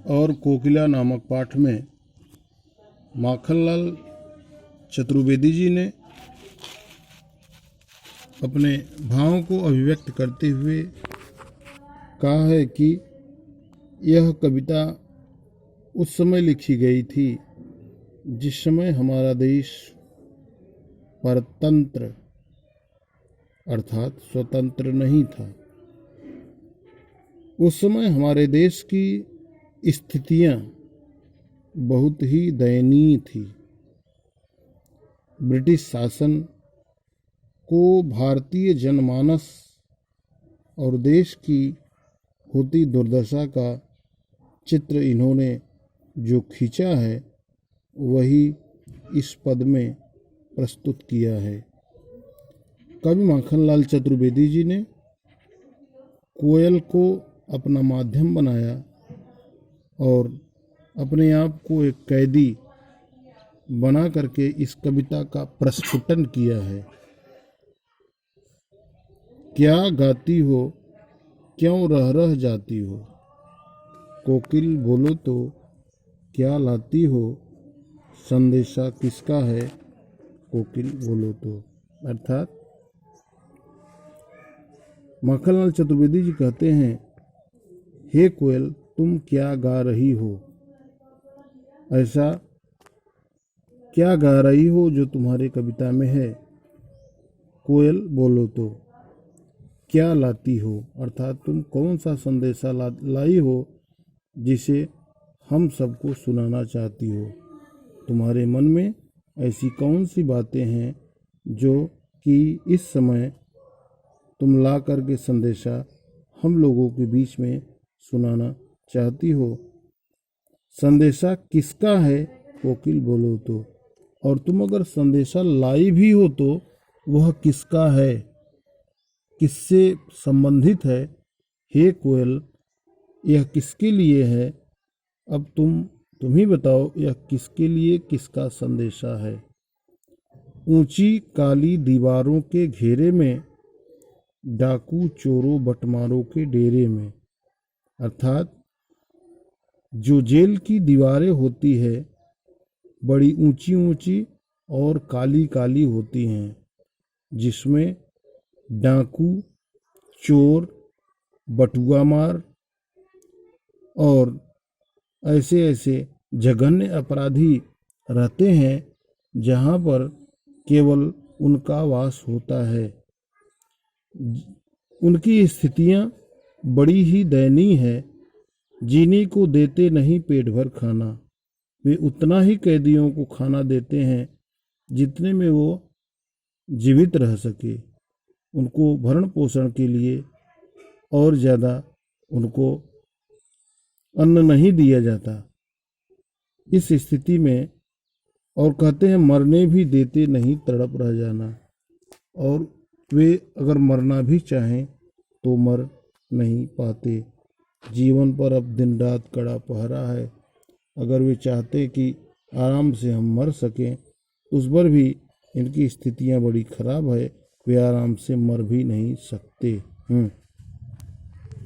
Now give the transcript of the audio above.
और कोकिला नामक पाठ में माखनलाल चतुर्वेदी जी ने अपने भावों को अभिव्यक्त करते हुए कहा है कि यह कविता उस समय लिखी गई थी जिस समय हमारा देश परतंत्र अर्थात स्वतंत्र नहीं था। उस समय हमारे देश की स्थितियां बहुत ही दयनीय थी। ब्रिटिश शासन को भारतीय जनमानस और देश की होती दुर्दशा का चित्र इन्होंने जो खींचा है वही इस पद में प्रस्तुत किया है। कवि माखनलाल चतुर्वेदी जी ने कोयल को अपना माध्यम बनाया और अपने आप को एक कैदी बना करके इस कविता का प्रस्फुटन किया है। क्या गाती हो, क्यों रह रह जाती हो, कोकिल बोलो तो क्या लाती हो, संदेशा किसका है, कोकिल बोलो तो। अर्थात माखनलाल चतुर्वेदी जी कहते हैं, हे कोयल तुम क्या गा रही हो, ऐसा क्या गा रही हो जो तुम्हारे कविता में है, कोयल बोलो तो क्या लाती हो, अर्थात तुम कौन सा संदेशा लाई हो जिसे हम सबको सुनाना चाहती हो। तुम्हारे मन में ऐसी कौन सी बातें हैं जो कि इस समय तुम ला करके संदेशा हम लोगों के बीच में सुनाना चाहती हो। संदेशा किसका है, कोकिल बोलो तो। और तुम अगर संदेशा लाई भी हो तो वह किसका है, किससे संबंधित है, हे कोयल यह किसके लिए है। अब तुम ही बताओ यह किसके लिए, किसका संदेशा है। ऊंची काली दीवारों के घेरे में, डाकू चोरों बटमारों के डेरे में। अर्थात जो जेल की दीवारें होती है बड़ी ऊंची ऊंची और काली काली होती हैं, जिसमें डाकू, चोर, बटुआ मार और ऐसे ऐसे जघन्य अपराधी रहते हैं जहाँ पर केवल उनका वास होता है। उनकी स्थितियाँ बड़ी ही दयनीय है। जीने को देते नहीं पेट भर खाना, वे उतना ही कैदियों को खाना देते हैं जितने में वो जीवित रह सके। उनको भरण पोषण के लिए और ज़्यादा उनको अन्न नहीं दिया जाता। इस स्थिति में और कहते हैं मरने भी देते नहीं तड़प रह जाना, और वे अगर मरना भी चाहें तो मर नहीं पाते। जीवन पर अब दिन रात कड़ा पहरा है। अगर वे चाहते कि आराम से हम मर सकें, उस पर भी इनकी स्थितियां बड़ी खराब है, वे आराम से मर भी नहीं सकते।